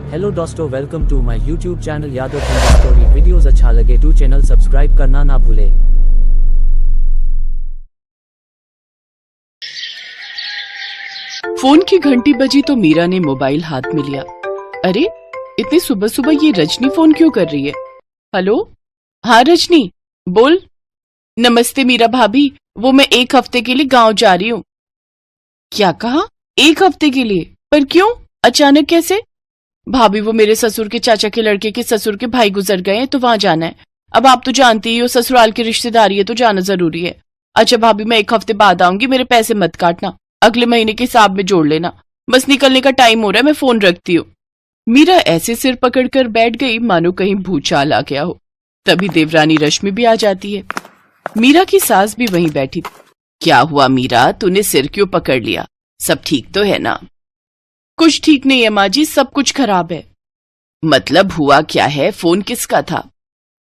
Hello दोस्तों, welcome to my YouTube channel Yadav story. Videos अच्छा लगे तो चैनल सब्सक्राइब करना ना भूले। फोन की घंटी बजी तो मीरा ने मोबाइल हाथ में लिया। अरे, इतनी सुबह सुबह ये रजनी फोन क्यों कर रही है? हेलो, हाँ रजनी, बोल। नमस्ते मीरा भाभी, वो मैं 1 हफ्ते के लिए गांव जा रही हूँ। क्या कहा? 1 हफ्ते के लिए? पर क्यों, अचानक कैसे? भाभी, वो मेरे ससुर के चाचा के लड़के के ससुर के भाई गुजर गए हैं तो वहां जाना है। अब आप तो जानती ही हो, ससुराल की रिश्तेदारी है तो जाना जरूरी है। अच्छा भाभी, मैं 1 हफ्ते बाद आऊंगी, मेरे पैसे मत काटना, अगले महीने के हिसाब में जोड़ लेना। बस निकलने का टाइम हो रहा है, मैं फोन रखती हूँ। मीरा ऐसे सिर पकड़कर बैठ गई मानो कहीं भूचाल आ गया हो। तभी देवरानी रश्मि भी आ जाती है। मीरा की सास भी वहीं बैठी थी। क्या हुआ मीरा, तूने सिर क्यों पकड़ लिया? सब ठीक तो है ना? कुछ ठीक नहीं है माँ जी, सब कुछ खराब है। मतलब हुआ क्या है? फोन किसका था?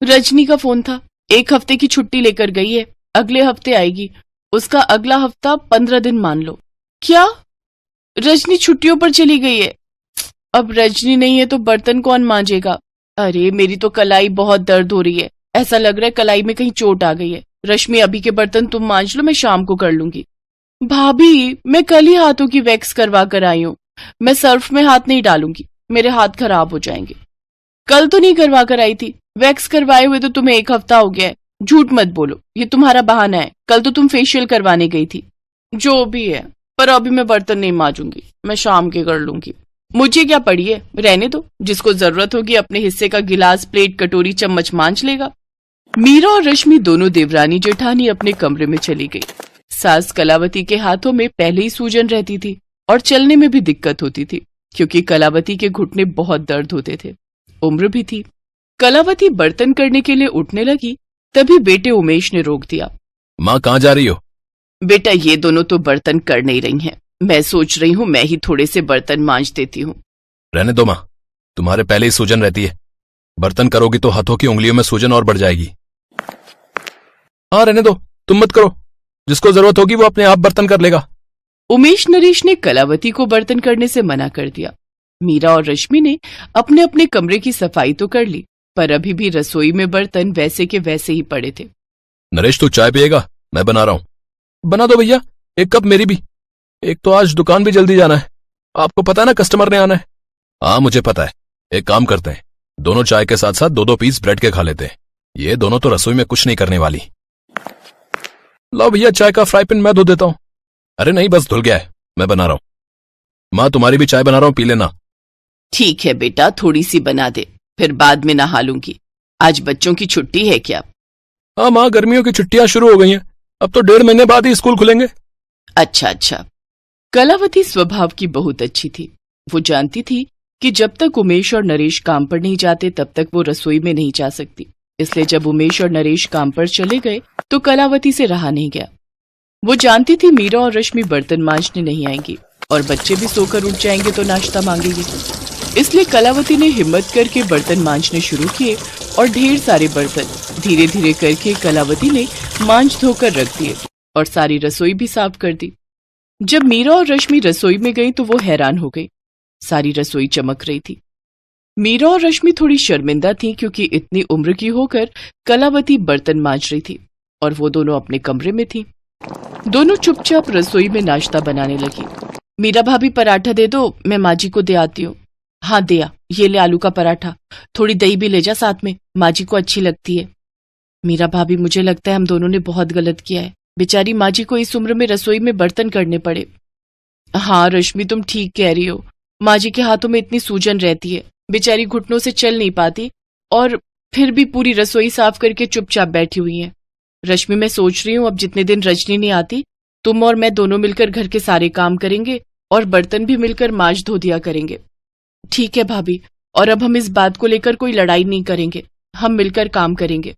रजनी का फोन था। 1 हफ्ते की छुट्टी लेकर गई है, अगले हफ्ते आएगी। उसका अगला हफ्ता 15 दिन मान लो। क्या? रजनी छुट्टियों पर चली गई है? अब रजनी नहीं है तो बर्तन कौन मांजेगा? अरे, मेरी तो कलाई बहुत दर्द हो रही है, ऐसा लग रहा है कलाई में कहीं चोट आ गई है। रश्मि, अभी के बर्तन तुम मांज लो, मैं शाम को कर लूंगी। भाभी, मैं कल ही हाथों की वैक्स करवा कर आई हूँ, मैं सर्फ में हाथ नहीं डालूंगी, मेरे हाथ खराब हो जाएंगे। कल तो नहीं करवा कर आई थी? वैक्स करवाए हुए तो तुम्हें 1 हफ्ता हो गया है। झूठ मत बोलो, ये तुम्हारा बहाना है। कल तो तुम फेशियल करवाने गई थी। जो भी है, पर अभी मैं बर्तन नहीं मांजूंगी, मैं शाम के कर लूंगी। मुझे क्या पड़ी है, रहने दो, जिसको जरूरत होगी अपने हिस्से का गिलास, प्लेट, कटोरी, चम्मच मांज लेगा। मीरा और रश्मि दोनों देवरानी जेठानी अपने कमरे में चली गई। सास कलावती के हाथों में पहले ही सूजन रहती थी और चलने में भी दिक्कत होती थी, क्योंकि कलावती के घुटने बहुत दर्द होते थे। उम्र भी थी। कलावती बर्तन करने के लिए उठने लगी, तभी बेटे उमेश ने रोक दिया। माँ, कहाँ जा रही हो? बेटा, ये दोनों तो बर्तन कर नहीं रही हैं, मैं सोच रही हूँ मैं ही थोड़े से बर्तन मांज देती हूँ। रहने दो माँ, तुम्हारे पहले ही सूजन रहती है, बर्तन करोगी तो हाथों की उंगलियों में सूजन और बढ़ जाएगी। हाँ, रहने दो, तुम मत करो, जिसको जरूरत होगी वो अपने आप बर्तन कर लेगा। उमेश नरेश ने कलावती को बर्तन करने से मना कर दिया। मीरा और रश्मि ने अपने अपने कमरे की सफाई तो कर ली, पर अभी भी रसोई में बर्तन वैसे के वैसे ही पड़े थे। नरेश, तू चाय पिएगा? मैं बना रहा हूँ। बना दो भैया, 1 कप मेरी भी। एक तो आज दुकान भी जल्दी जाना है, आपको पता है ना, कस्टमर ने आना है। हाँ, मुझे पता है। एक काम करते हैं, दोनों चाय के साथ साथ 2-2 पीस ब्रेड के खा लेते हैं। ये दोनों तो रसोई में कुछ नहीं करने वाली। लो भैया, चाय का फ्राई पैन मैं धो देता हूँ। अरे नहीं, बस धुल गया है, मैं बना रहा हूँ। माँ, तुम्हारी भी चाय बना रहा हूँ, पी लेना। ठीक है बेटा, थोड़ी सी बना दे, फिर बाद में नहा लूंगी। आज बच्चों की छुट्टी है क्या? हाँ माँ, गर्मियों की छुट्टियां शुरू हो गई हैं, अब तो 1.5 महीने बाद ही स्कूल खुलेंगे। अच्छा अच्छा। कलावती स्वभाव की बहुत अच्छी थी। वो जानती थी कि जब तक उमेश और नरेश काम पर नहीं जाते तब तक वो रसोई में नहीं जा सकती। इसलिए जब उमेश और नरेश काम पर चले गए तो कलावती से रहा नहीं गया। वो जानती थी मीरा और रश्मि बर्तन मांजने नहीं आएंगी और बच्चे भी सोकर उठ जाएंगे तो नाश्ता मांगेंगे। इसलिए कलावती ने हिम्मत करके बर्तन मांजने शुरू किए और ढेर सारे बर्तन धीरे धीरे करके कलावती ने मांज धोकर रख दिए और सारी रसोई भी साफ कर दी। जब मीरा और रश्मि रसोई में गई तो वो हैरान हो गई। सारी रसोई चमक रही थी। मीरा और रश्मि थोड़ी शर्मिंदा थी क्योंकि इतनी उम्र की होकर कलावती बर्तन मांज रही थी और वो दोनों अपने कमरे में थी। दोनों चुपचाप रसोई में नाश्ता बनाने लगी। मीरा भाभी, पराठा दे दो, मैं माँ जी को दे आती हूँ। हाँ दिया, ये ले आलू का पराठा, थोड़ी दही भी ले जा साथ में, माँ जी को अच्छी लगती है। मीरा भाभी, मुझे लगता है हम दोनों ने बहुत गलत किया है, बेचारी माँ जी को इस उम्र में रसोई में बर्तन करने पड़े। हाँ रश्मि, तुम ठीक कह रही हो, माँ जी के हाथों में इतनी सूजन रहती है, बेचारी घुटनों से चल नहीं पाती और फिर भी पूरी रसोई साफ करके चुपचाप बैठी हुई है। रश्मि, मैं सोच रही हूँ अब जितने दिन रजनी नहीं आती, तुम और मैं दोनों मिलकर घर के सारे काम करेंगे और बर्तन भी मिलकर मांज धो दिया करेंगे। ठीक है भाभी, और अब हम इस बात को लेकर कोई लड़ाई नहीं करेंगे, हम मिलकर काम करेंगे।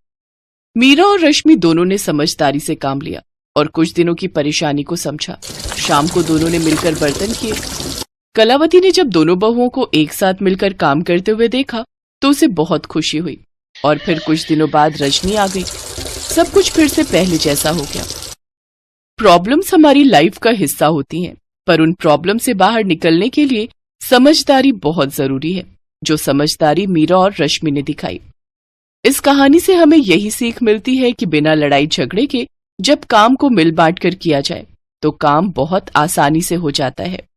मीरा और रश्मि दोनों ने समझदारी से काम लिया और कुछ दिनों की परेशानी को समझा। शाम को दोनों ने मिलकर बर्तन किए। कलावती ने जब दोनों बहुओं को एक साथ मिलकर काम करते हुए देखा तो उसे बहुत खुशी हुई और फिर कुछ दिनों बाद रजनी आ गई। सब कुछ फिर से पहले जैसा हो गया। प्रॉब्लम्स हमारी लाइफ का हिस्सा होती हैं, पर उन प्रॉब्लम से बाहर निकलने के लिए समझदारी बहुत जरूरी है। जो समझदारी मीरा और रश्मि ने दिखाई। इस कहानी से हमें यही सीख मिलती है कि बिना लड़ाई झगड़े के जब काम को मिल बांट कर किया जाए तो काम बहुत आसानी से हो जाता है।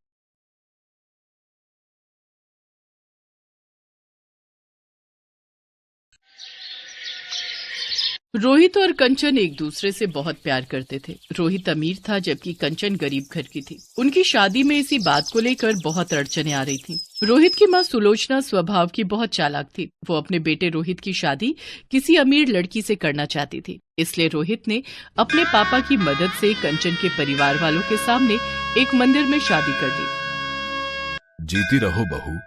रोहित और कंचन एक दूसरे से बहुत प्यार करते थे। रोहित अमीर था जबकि कंचन गरीब घर की थी। उनकी शादी में इसी बात को लेकर बहुत अड़चनें आ रही थी। रोहित की मां सुलोचना स्वभाव की बहुत चालाक थी। वो अपने बेटे रोहित की शादी किसी अमीर लड़की से करना चाहती थी। इसलिए रोहित ने अपने पापा की मदद से कंचन के परिवार वालों के सामने एक मंदिर में शादी कर दी। जीती रहो बहू।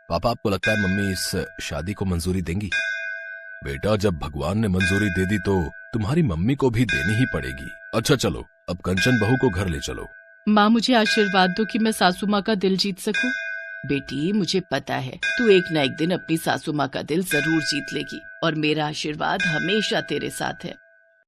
पापा, आपको लगता है मम्मी इस शादी को मंजूरी देंगी? बेटा, जब भगवान ने मंजूरी दे दी तो तुम्हारी मम्मी को भी देनी ही पड़ेगी। अच्छा चलो, अब कंचन बहू को घर ले चलो। माँ, मुझे आशीर्वाद दो कि मैं सासू माँ का दिल जीत सकूं। बेटी, मुझे पता है तू एक न एक दिन अपनी सासू माँ का दिल जरूर जीत लेगी और मेरा आशीर्वाद हमेशा तेरे साथ है।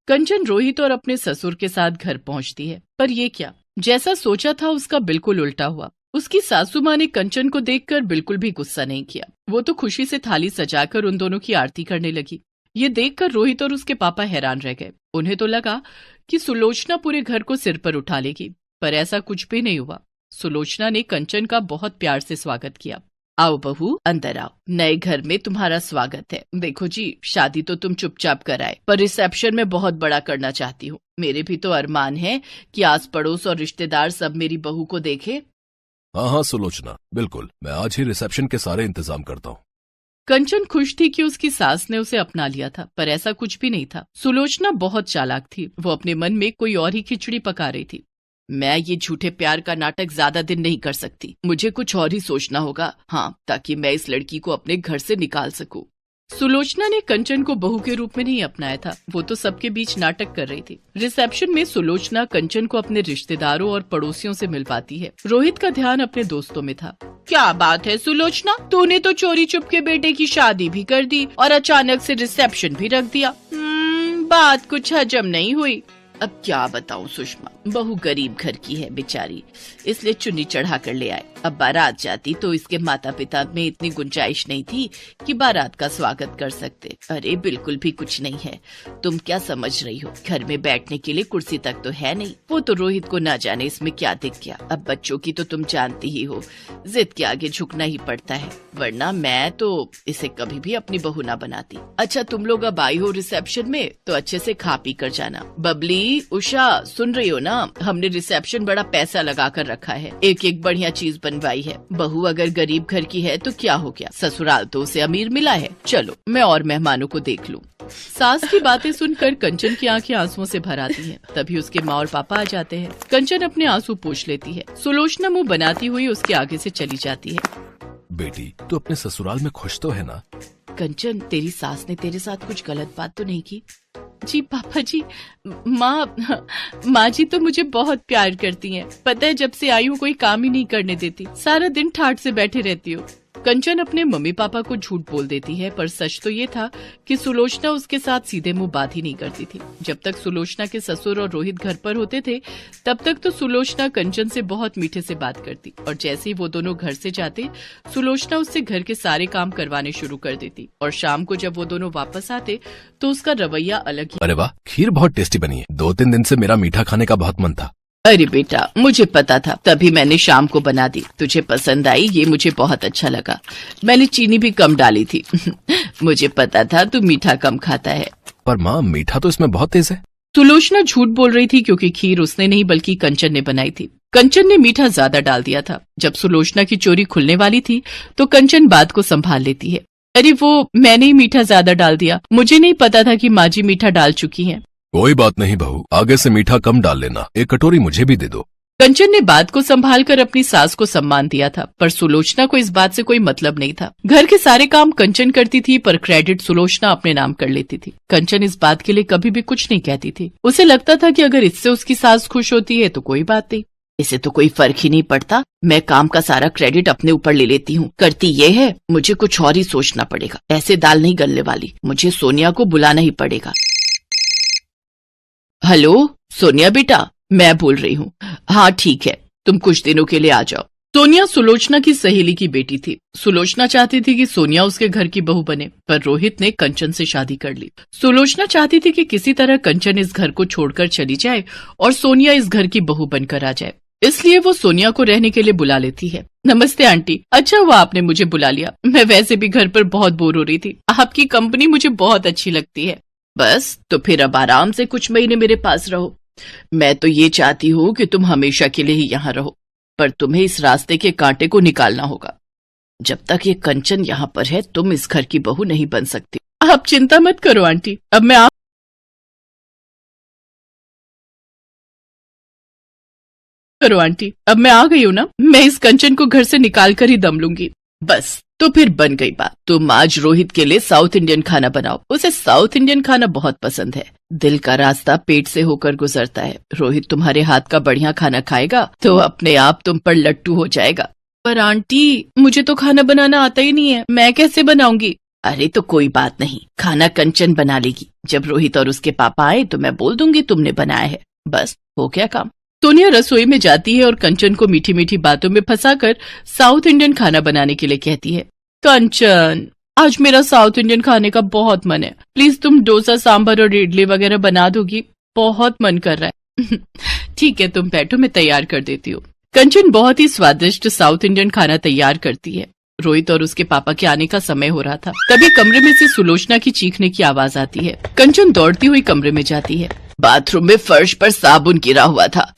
कंचन रोहित और अपने ससुर के साथ घर पहुँचती है, पर ये क्या, जैसा सोचा था उसका बिल्कुल उल्टा हुआ। उसकी सासू माँ ने कंचन को देखकर बिल्कुल भी गुस्सा नहीं किया। वो तो खुशी से थाली सजाकर उन दोनों की आरती करने लगी। ये देखकर रोहित और उसके पापा हैरान रह गए। उन्हें तो लगा कि सुलोचना पूरे घर को सिर पर उठा लेगी, पर ऐसा कुछ भी नहीं हुआ। सुलोचना ने कंचन का बहुत प्यार से स्वागत किया। आओ बहू, अंदर आओ, नए घर में तुम्हारा स्वागत है। देखो जी, शादी तो तुम चुपचाप कराए, पर रिसेप्शन में बहुत बड़ा करना चाहती हूँ। मेरे भी तो अरमान है कि आस पड़ोस और रिश्तेदार सब मेरी बहू को देखे। हाँ हाँ सुलोचना, बिल्कुल, मैं आज ही रिसेप्शन के सारे इंतजाम करता हूँ। कंचन खुश थी कि उसकी सास ने उसे अपना लिया था, पर ऐसा कुछ भी नहीं था। सुलोचना बहुत चालाक थी। वो अपने मन में कोई और ही खिचड़ी पका रही थी। मैं ये झूठे प्यार का नाटक ज्यादा दिन नहीं कर सकती, मुझे कुछ और ही सोचना होगा, हाँ, ताकि मैं इस लड़की को अपने घर से निकाल सकूं। सुलोचना ने कंचन को बहू के रूप में नहीं अपनाया था। वो तो सबके बीच नाटक कर रही थी। रिसेप्शन में सुलोचना कंचन को अपने रिश्तेदारों और पड़ोसियों से मिलवाती है। रोहित का ध्यान अपने दोस्तों में था। क्या बात है सुलोचना, तूने तो चोरी चुपके बेटे की शादी भी कर दी और अचानक से रिसेप्शन भी रख दिया। बात कुछ हजम नहीं हुई। अब क्या बताऊं सुषमा, बहू गरीब घर की है बेचारी, इसलिए चुन्नी चढ़ा कर ले आए। अब बारात जाती तो इसके माता पिता में इतनी गुंजाइश नहीं थी कि बारात का स्वागत कर सकते। अरे बिल्कुल भी कुछ नहीं है, तुम क्या समझ रही हो, घर में बैठने के लिए कुर्सी तक तो है नहीं। वो तो रोहित को ना जाने इसमें क्या दिख गया। अब बच्चों की तो तुम जानती ही हो, जिद के आगे झुकना ही पड़ता है, वरना मैं तो इसे कभी भी अपनी बहू ना बनाती। अच्छा तुम लोग अब आई हो रिसेप्शन में तो अच्छे से खा पी कर जाना। बबली, उषा, सुन रही हो ना, हमने रिसेप्शन बड़ा पैसा लगा कर रखा है, एक एक बढ़िया चीज बनवाई है। बहू अगर गरीब घर की है तो क्या हो गया, ससुराल तो उसे अमीर मिला है। चलो मैं और मेहमानों को देख लूं। सास की बातें सुनकर कंचन की आंखें आंसुओं से भर आती हैं। तभी उसके माँ और पापा आ जाते हैं। कंचन अपने आंसू पोंछ लेती है। सुलोचना मुंह बनाती हुई उसके आगे से चली जाती है। बेटी, तू अपने ससुराल में खुश तो है ना? कंचन, तेरी सास ने तेरे साथ कुछ गलत बात तो नहीं की? जी पापा जी, माँ जी तो मुझे बहुत प्यार करती हैं। पता है जब से आई हूँ कोई काम ही नहीं करने देती, सारा दिन ठाठ से बैठे रहती हूँ। कंचन अपने मम्मी पापा को झूठ बोल देती है, पर सच तो ये था कि सुलोचना उसके साथ सीधे मुंह बात ही नहीं करती थी। जब तक सुलोचना के ससुर और रोहित घर पर होते थे तब तक तो सुलोचना कंचन से बहुत मीठे से बात करती, और जैसे ही वो दोनों घर से जाते सुलोचना उससे घर के सारे काम करवाने शुरू कर देती। और शाम को जब वो दोनों वापस आते तो उसका रवैया अलग ही। अरे वाह, खीर बहुत टेस्टी बनी है। 2-3 दिन से मेरा मीठा खाने का बहुत मन था। अरे बेटा, मुझे पता था, तभी मैंने शाम को बना दी। तुझे पसंद आई, ये मुझे बहुत अच्छा लगा। मैंने चीनी भी कम डाली थी। मुझे पता था तू मीठा कम खाता है। पर माँ, मीठा तो इसमें बहुत तेज है। सुलोचना झूठ बोल रही थी क्योंकि खीर उसने नहीं बल्कि कंचन ने बनाई थी। कंचन ने मीठा ज्यादा डाल दिया था। जब सुलोचना की चोरी खुलने वाली थी तो कंचन बात को संभाल लेती है। अरे वो मैंने ही मीठा ज्यादा डाल दिया, मुझे नहीं पता था कि माँ जी मीठा डाल चुकी हैं। कोई बात नहीं बहू, आगे से मीठा कम डाल लेना। एक कटोरी मुझे भी दे दो। कंचन ने बात को संभालकर अपनी सास को सम्मान दिया था, पर सुलोचना को इस बात से कोई मतलब नहीं था। घर के सारे काम कंचन करती थी, पर क्रेडिट सुलोचना अपने नाम कर लेती थी। कंचन इस बात के लिए कभी भी कुछ नहीं कहती थी। उसे लगता था कि अगर इससे उसकी सास खुश होती है तो कोई बात नहीं, इसे तो कोई फर्क ही नहीं पड़ता। मैं काम का सारा क्रेडिट अपने ऊपर ले लेती हूँ। करती ये है, मुझे कुछ और ही सोचना पड़ेगा। ऐसे दाल नहीं गलने वाली, मुझे सोनिया को बुलाना ही पड़ेगा। हेलो सोनिया बेटा, मैं बोल रही हूँ। हाँ ठीक है, तुम कुछ दिनों के लिए आ जाओ। सोनिया सुलोचना की सहेली की बेटी थी। सुलोचना चाहती थी कि सोनिया उसके घर की बहू बने, पर रोहित ने कंचन से शादी कर ली। सुलोचना चाहती थी कि किसी तरह कंचन इस घर को छोड़कर चली जाए और सोनिया इस घर की बहू बनकर आ जाए, इसलिए वो सोनिया को रहने के लिए बुला लेती है। नमस्ते आंटी, अच्छा हुआ आपने मुझे बुला लिया। मैं वैसे भी घर पर बहुत बोर हो रही थी, आपकी कंपनी मुझे बहुत अच्छी लगती है। बस तो फिर अब आराम से कुछ महीने मेरे पास रहो। मैं तो ये चाहती हूँ कि तुम हमेशा के लिए ही यहाँ रहो, पर तुम्हें इस रास्ते के कांटे को निकालना होगा। जब तक ये कंचन यहाँ पर है, तुम इस घर की बहू नहीं बन सकती। आप चिंता मत करो आंटी, अब मैं आ गई हूँ ना। मैं इस कंचन को घर से निकाल कर ही दम लूंगी। बस तो फिर बन गई बात। तुम आज रोहित के लिए साउथ इंडियन खाना बनाओ, उसे साउथ इंडियन खाना बहुत पसंद है। दिल का रास्ता पेट से होकर गुजरता है। रोहित तुम्हारे हाथ का बढ़िया खाना खाएगा तो अपने आप तुम पर लट्टू हो जाएगा। पर आंटी, मुझे तो खाना बनाना आता ही नहीं है, मैं कैसे बनाऊंगी? अरे तो कोई बात नहीं, खाना कंचन बना लेगी। जब रोहित और उसके पापा आए तो मैं बोल दूंगी तुमने बनाया है, बस हो गया काम। सोनिया रसोई में जाती है और कंचन को मीठी मीठी बातों में फंसाकर साउथ इंडियन खाना बनाने के लिए कहती है। कंचन, आज मेरा साउथ इंडियन खाने का बहुत मन है, प्लीज तुम डोसा, सांभर और इडली वगैरह बना दोगी, बहुत मन कर रहा है। ठीक है, तुम बैठो, मैं तैयार कर देती हूँ। कंचन बहुत ही स्वादिष्ट साउथ इंडियन खाना तैयार करती है। रोहित और उसके पापा के आने का समय हो रहा था, तभी कमरे में से सुलोचना की चीखने की आवाज आती है। कंचन दौड़ती हुई कमरे में जाती है। बाथरूम में फर्श पर साबुन गिरा हुआ था,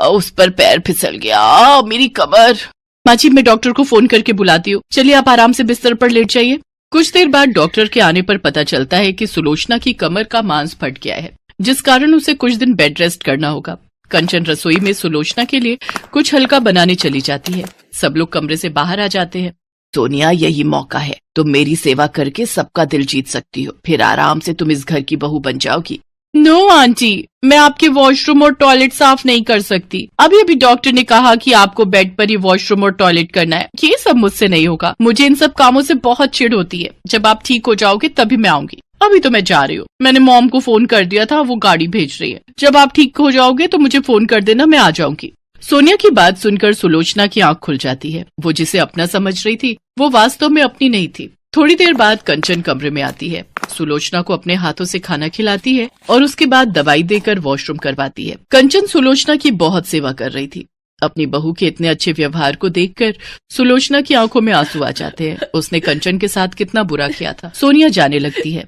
उस पर पैर फिसल गया, मेरी कमर। माँ जी, मैं डॉक्टर को फोन करके बुलाती हूँ, चलिए आप आराम से बिस्तर पर लेट जाइए। कुछ देर बाद डॉक्टर के आने पर पता चलता है कि सुलोचना की कमर का मांस फट गया है, जिस कारण उसे कुछ दिन बेड रेस्ट करना होगा। कंचन रसोई में सुलोचना के लिए कुछ हल्का बनाने चली जाती है। सब लोग कमरे से बाहर आ जाते हैं। सोनिया, यही मौका है, तुम मेरी सेवा करके सबका दिल जीत सकती हो, फिर आराम से तुम इस घर की बहू बन जाओगी। नो आंटी, मैं आपके वॉशरूम और टॉयलेट साफ नहीं कर सकती। अभी अभी डॉक्टर ने कहा कि आपको बेड पर ही वॉशरूम और टॉयलेट करना है, ये सब मुझसे नहीं होगा। मुझे इन सब कामों से बहुत चिढ़ होती है। जब आप ठीक हो जाओगे तभी मैं आऊंगी। अभी तो मैं जा रही हूँ, मैंने मॉम को फोन कर दिया था, वो गाड़ी भेज रही है। जब आप ठीक हो जाओगे तो मुझे फोन कर देना, मैं आ जाऊंगी। सोनिया की बात सुनकर सुलोचना की आंख खुल जाती है। वो जिसे अपना समझ रही थी वो वास्तव में अपनी नहीं थी। थोड़ी देर बाद कंचन कमरे में आती है, सुलोचना को अपने हाथों से खाना खिलाती है और उसके बाद दवाई देकर वॉशरूम करवाती है। कंचन सुलोचना की बहुत सेवा कर रही थी। अपनी बहू के इतने अच्छे व्यवहार को देखकर सुलोचना की आंखों में आंसू आ जाते हैं। उसने कंचन के साथ कितना बुरा किया था। सोनिया जाने लगती है।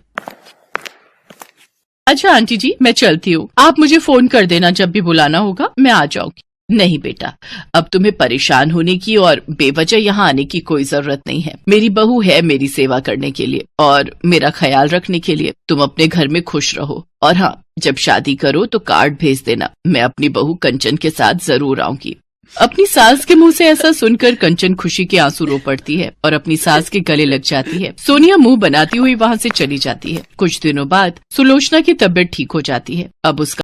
अच्छा आंटी जी, मैं चलती हूँ, आप मुझे फोन कर देना जब भी बुलाना होगा, मैं आ जाऊंगी। नहीं बेटा, अब तुम्हें परेशान होने की और बेवजह यहाँ आने की कोई जरूरत नहीं है। मेरी बहू है मेरी सेवा करने के लिए और मेरा ख्याल रखने के लिए। तुम अपने घर में खुश रहो, और हाँ, जब शादी करो तो कार्ड भेज देना, मैं अपनी बहू कंचन के साथ जरूर आऊंगी। अपनी सास के मुंह से ऐसा सुनकर कंचन खुशी के आंसू रो पड़ती है और अपनी सास के गले लग जाती है। सोनिया मुंह बनाती हुई वहाँ से चली जाती है। कुछ दिनों बाद सुलोचना की तबीयत ठीक हो जाती है। अब उसका